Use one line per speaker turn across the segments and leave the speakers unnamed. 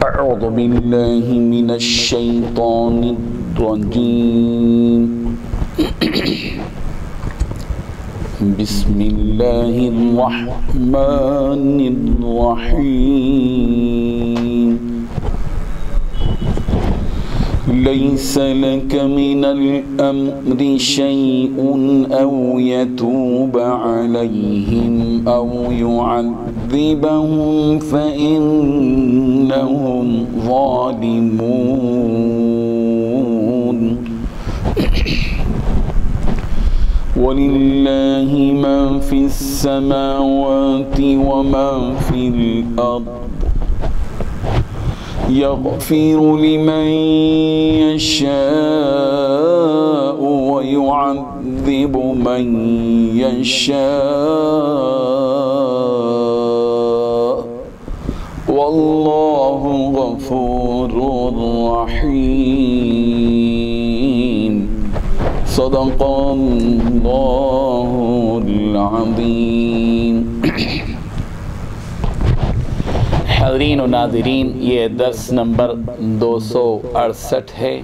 أعوذ بالله من الشيطان الرجيم بسم الله الرحمن الرحيم ليس لك من الأمر شيء أو يتوب عليهم أو يعذبهم فإنهم ظالمون ولله ما في السماوات وما في الأرض يغفر لمن يشاء ويعذب من يشاء والله غفور رحيم صدق اللہ العظیم۔ حاضرین و ناظرین، یہ درس نمبر 268 ہے،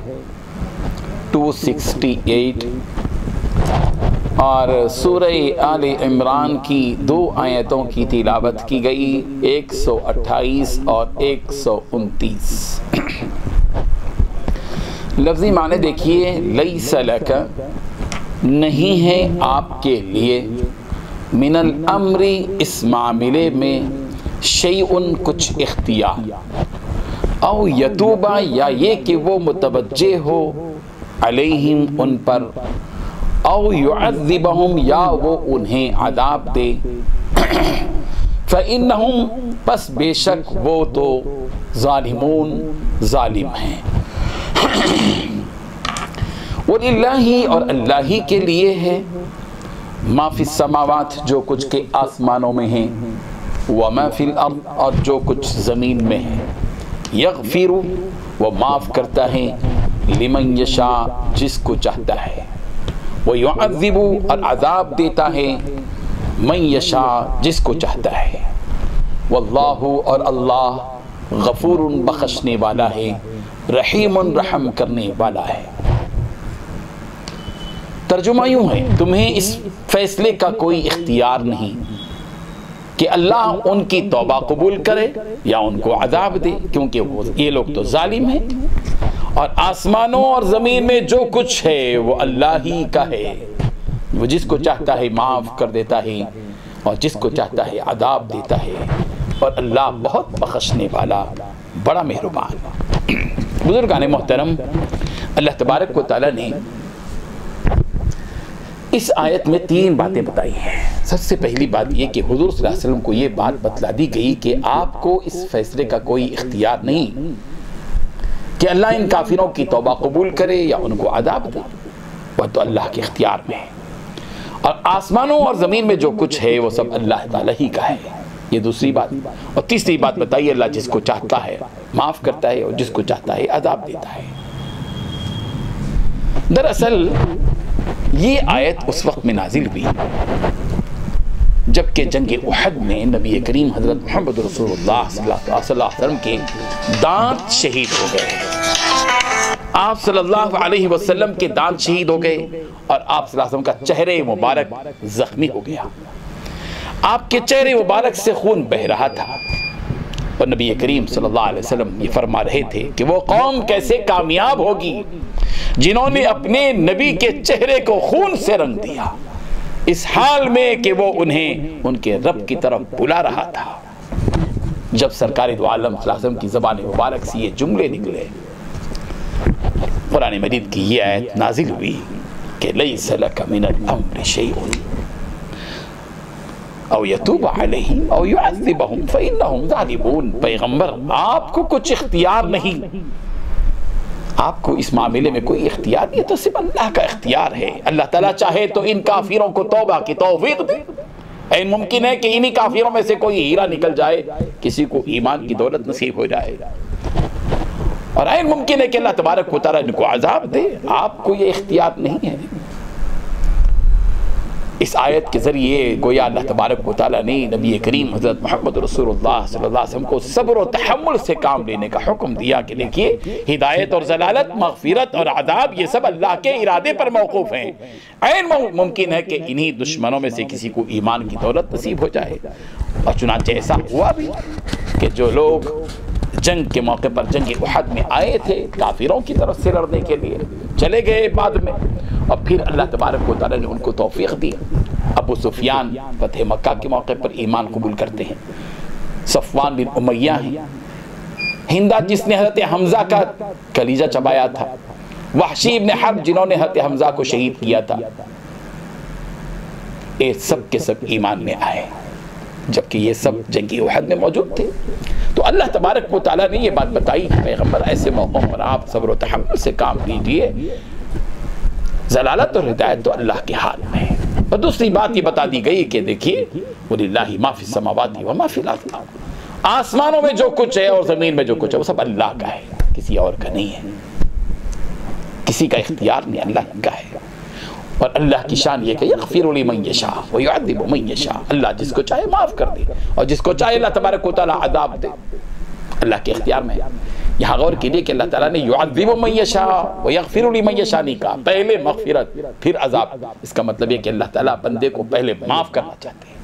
268، اور سورہ آل عمران کی 2 آیتوں کی تلاوت کی گئی، 128 اور 129۔ لفظی معنی دیکھیے، لیس لک، نہیں ہے آپ کے لیے، من الامر، اس معاملے میں، شیئن، کچھ اختیار، او یتوبہ، یا یہ کہ وہ متوجہ ہو، علیہم، ان پر، او یعذبہم، یا وہ انہیں عذاب دے، فإنہم، پس بے شک وہ تو، ظالمون، ظالم ہیں۔ وَلِلَّهِ، اور اللہ ہی کے لیے ہے، ما فی السماوات، جو کچھ کے آسمانوں میں ہیں، وما فی الارض، اور جو کچھ زمین میں ہے، یغفر، وہ معاف کرتا ہے، لمن یشاء، جس کو چاہتا ہے، ویعذب، اور عذاب دیتا ہے، من یشاء، جس کو چاہتا ہے، واللہ، اور اللہ، غفور، بخشنے والا ہے، رحیم، رحم کرنے والا ہے۔ ترجمہ یوں ہے، تمہیں اس فیصلے کا کوئی اختیار نہیں کہ اللہ ان کی توبہ قبول کرے یا ان کو عذاب دے، کیونکہ یہ لوگ تو ظالم ہیں، اور آسمانوں اور زمین میں جو کچھ ہے وہ اللہ ہی کا ہے، وہ جس کو چاہتا ہے معاف کر دیتا ہے اور جس کو چاہتا ہے عذاب دیتا ہے، اور اللہ بہت بخشنے والا، بڑا مہربان۔ بزرگان محترم، اللہ تبارک و تعالی نے اس آیت میں 3 باتیں بتائی ہیں۔ سب سے پہلی بات یہ کہ حضور صلی اللہ علیہ وسلم کو یہ بات بتلا دی گئی کہ آپ کو اس فیصلے کا کوئی اختیار نہیں کہ اللہ ان کافروں کی توبہ قبول کرے یا ان کو عذاب دے، وہ تو اللہ کے اختیار میں ہے، اور آسمانوں اور زمین میں جو کچھ ہے وہ سب اللہ تعالیٰ ہی کا ہے، یہ دوسری بات۔ اور تیسری بات بتائیے، اللہ جس کو چاہتا ہے معاف کرتا ہے اور جس کو چاہتا ہے عذاب دیتا ہے۔ دراصل یہ آیت اس وقت میں نازل ہوئی جبکہ جنگ احد میں نبی کریم حضرت محمد رسول اللہ صلی اللہ علیہ وسلم کے دانت شہید ہو گئے، آپ صلی اللہ علیہ وسلم کے دانت شہید ہو گئے، اور آپ صلی اللہ علیہ وسلم کا چہرے مبارک زخمی ہو گیا، آپ کے چہرے مبارک سے خون بہ رہا تھا، اور نبی کریم صلی اللہ علیہ وسلم یہ فرما رہے تھے کہ وہ قوم کیسے کامیاب ہوگی جنہوں نے اپنے نبی کے چہرے کو خون سے رنگ دیا، اس حال میں کہ وہ انہیں ان کے رب کی طرف بلا رہا تھا۔ جب سرکار دو عالم صلی اللہ علیہ وسلم کی زبان مبارک سے یہ جملے نکلے، قرآن مجید کی یہ آیت نازل ہوئی کہ لیس لک من الامر شیء او یتوب علیہم او یعذبہم فإنہم ظالمون۔ پیغمبر، آپ کو کچھ اختیار نہیں، آپ کو اس معاملے میں کوئی اختیار نہیں، تو صرف اللہ کا اختیار ہے۔ اللہ تعالیٰ چاہے تو ان کافروں کو توبہ کی توفیق دے، این ممکن ہے کہ انہی کافروں میں سے کوئی ہیرا نکل جائے، کسی کو ایمان کی دولت نصیب ہو جائے، اور این ممکن ہے کہ اللہ تبارک و تعالیٰ ان کو عذاب دے، آپ کو یہ اختیار نہیں ہے۔ اس آیت کے ذریعے گویا اللہ تبارک و تعالیٰ نے نبی کریم حضرت محمد رسول اللہ صلی اللہ علیہ وسلم کو صبر و تحمل سے کام لینے کا حکم دیا کہ دیکھیے ہدایت اور ضلالت، مغفرت اور عذاب یہ سب اللہ کے ارادے پر موقوف ہیں۔ عین ممکن ہے کہ انہی دشمنوں میں سے کسی کو ایمان کی دولت نصیب ہو جائے، اور چنانچہ ایسا ہوا بھی کہ جو لوگ جنگ کے موقع پر جنگ احد میں آئے تھے کافروں کی طرف سے لڑنے کے لیے، چلے گئے بعد میں، اور پھر اللہ تبارک و تعالیٰ نے ان کو توفیق دی۔ ابو سفیان فتح مکہ کے موقع پر ایمان قبول کرتے ہیں، صفوان بن امیہ ہیں، ہندہ جس نے حضرت حمزہ کا کلیجہ چبایا تھا، وحشی بن حرب جنہوں نے حضرت حمزہ کو شہید کیا تھا، یہ سب کے سب ایمان میں آئے، جبکہ یہ سب جنگی احد میں موجود تھے۔ تو اللہ تبارک و تعالیٰ نے یہ بات بتائی کہ پیغمبر ایسے موقعوں پر آپ صبر و تحمل سے کام لیجئے، ضلالت اور ہدایت تو اللہ کے ہاتھ میں ہے۔ اور دوسری بات یہ بتا دی گئی کہ دیکھیے وَلِلَّهِ مَا فِي السَّمَاوَاتِ وَمَا فِي الْأَرْضِ، آسمانوں میں جو کچھ ہے اور زمین میں جو کچھ ہے وہ سب اللہ کا ہے، کسی اور کا نہیں ہے، کسی کا اختیار نہیں، اللہ کا ہے۔ اور اللہ کی شان یہ کہ یغفر لمن یشاء ویعذب من یشاء، اللہ جس کو چاہے معاف کر دے اور جس کو چاہے اللہ تبارک و تعالیٰ عذاب دے، اللہ کے اختیار میں ہے۔ یہاں غور کیجئے کہ اللہ تعالیٰ نے یعذب من یشاء ویغفر لمن یشاء نہیں کہا، پہلے مغفرت پھر عذاب۔ اس کا مطلب یہ کہ اللہ تعالیٰ بندے کو پہلے معاف کرنا چاہتے ہیں،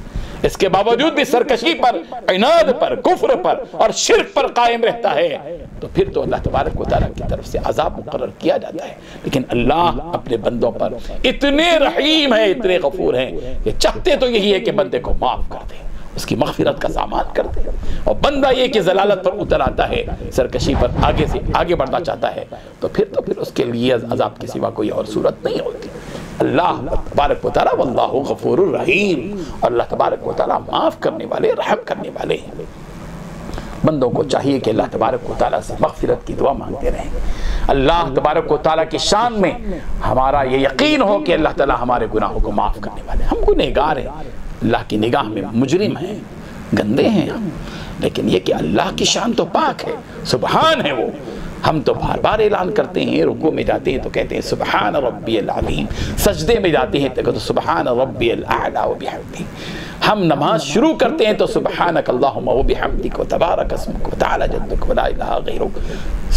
اس کے باوجود بھی سرکشی پر، عناد پر، کفر پر اور شرک پر قائم رہتا ہے تو پھر تو اللہ تبارک و تعالیٰ کی طرف سے عذاب مقرر کیا جاتا ہے۔ لیکن اللہ اپنے بندوں پر اتنے رحیم ہیں، اتنے غفور ہیں کہ چاہتے تو یہی ہے کہ بندے کو معاف کر دے، اس کی مغفرت کا سامان کر دے، اور بندہ یہ کہ ضلالت پر اتر آتا ہے، سرکشی پر آگے سے آگے بڑھنا چاہتا ہے تو پھر اس کے لیے عذاب کے سوا کوئی اور صورت نہیں ہوتی۔ اللہ تبارک و تعالیٰ واللہ غفور الرحیم، اللہ تبارک و تعالیٰ معاف کرنے والے، رحم کرنے والے ہیں۔ بندوں کو چاہیے کہ اللہ تبارک و تعالیٰ سے مغفرت کی دعا مانگتے رہیں۔ اللہ تبارک و تعالیٰ کی شان میں ہمارا یہ یقین ہو کہ اللہ تعالیٰ ہمارے گناہوں کو معاف کرنے والے ہیں۔ ہم گنہگار ہیں، اللہ کی نگاہ میں مجرم ہیں، گندے ہیں ہم، لیکن یہ کہ اللہ کی شان تو پاک ہے، سبحان ہے وہ۔ ہم تو بار بار اعلان کرتے ہیں، رکوع میں جاتے ہیں تو کہتے ہیں سبحان ربی العظیم، سجدے میں جاتے ہیں تو کہتے ہیں سبحان ربی الاعلی وبحمدہ، ہم نماز شروع کرتے ہیں تو سبحانک اللہم وبحمدک وتبارک اسمک وتعالی جدک ولا الہ غیرک،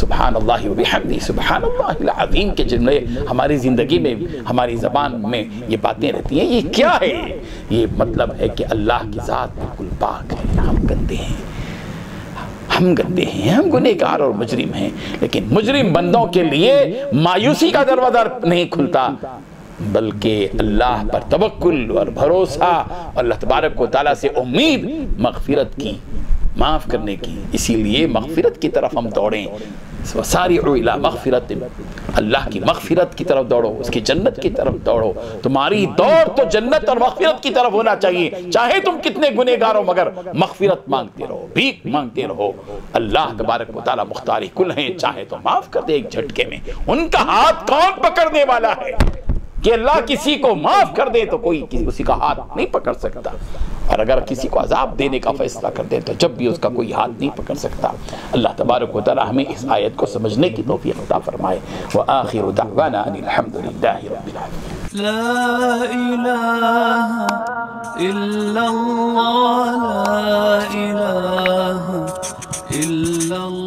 سبحان اللہ وبحمدہ، سبحان اللہ العظیم کے جملے ہماری زندگی میں، ہماری زبان میں یہ باتیں رہتی ہیں۔ یہ کیا ہے؟ یہ مطلب ہے کہ اللہ کی ذات بالکل پاک ہے، ہم گندے ہیں، ہم گندے ہیں، ہم گنہگار اور مجرم ہیں، لیکن مجرم بندوں کے لیے مایوسی کا دروازہ نہیں کھلتا، بلکہ اللہ پر توکل اور بھروسہ، اللہ تبارک و تعالیٰ سے امید مغفرت کی، معاف کرنے کی۔ اسی لیے مغفرت کی طرف ہم دوڑیں، وسارعوا الی مغفرت، اللہ کی مغفرت کی طرف دوڑو، اس کی جنت کی طرف دوڑو۔ تمہاری دوڑ تو جنت اور مغفرت کی طرف ہونا چاہیے، چاہے تم کتنے گنہگار ہو مگر مغفرت مانگتے رہو، بھیک مانگتے رہو۔ اللہ تبارک و تعالیٰ مختار کل ہیں، چاہے تو معاف کر دے ایک جھٹکے میں۔ ان کا ہاتھ کون پکڑنے والا ہے کہ اللہ کسی کو معاف کر دے تو کوئی کسی کا ہاتھ نہیں پکڑ سکتا، اور اگر کسی کو عذاب دینے کا فیصلہ کر دے تو جب بھی اس کا کوئی ہاتھ نہیں پکڑ سکتا۔ اللہ تبارک و تعالی ہمیں اس آیت کو سمجھنے کی توفیق عطا فرمائے۔ وآخر دعوانا ان الحمد للہ رب العالمین۔
لا الہ الا اللہ، لا الہ الا اللہ۔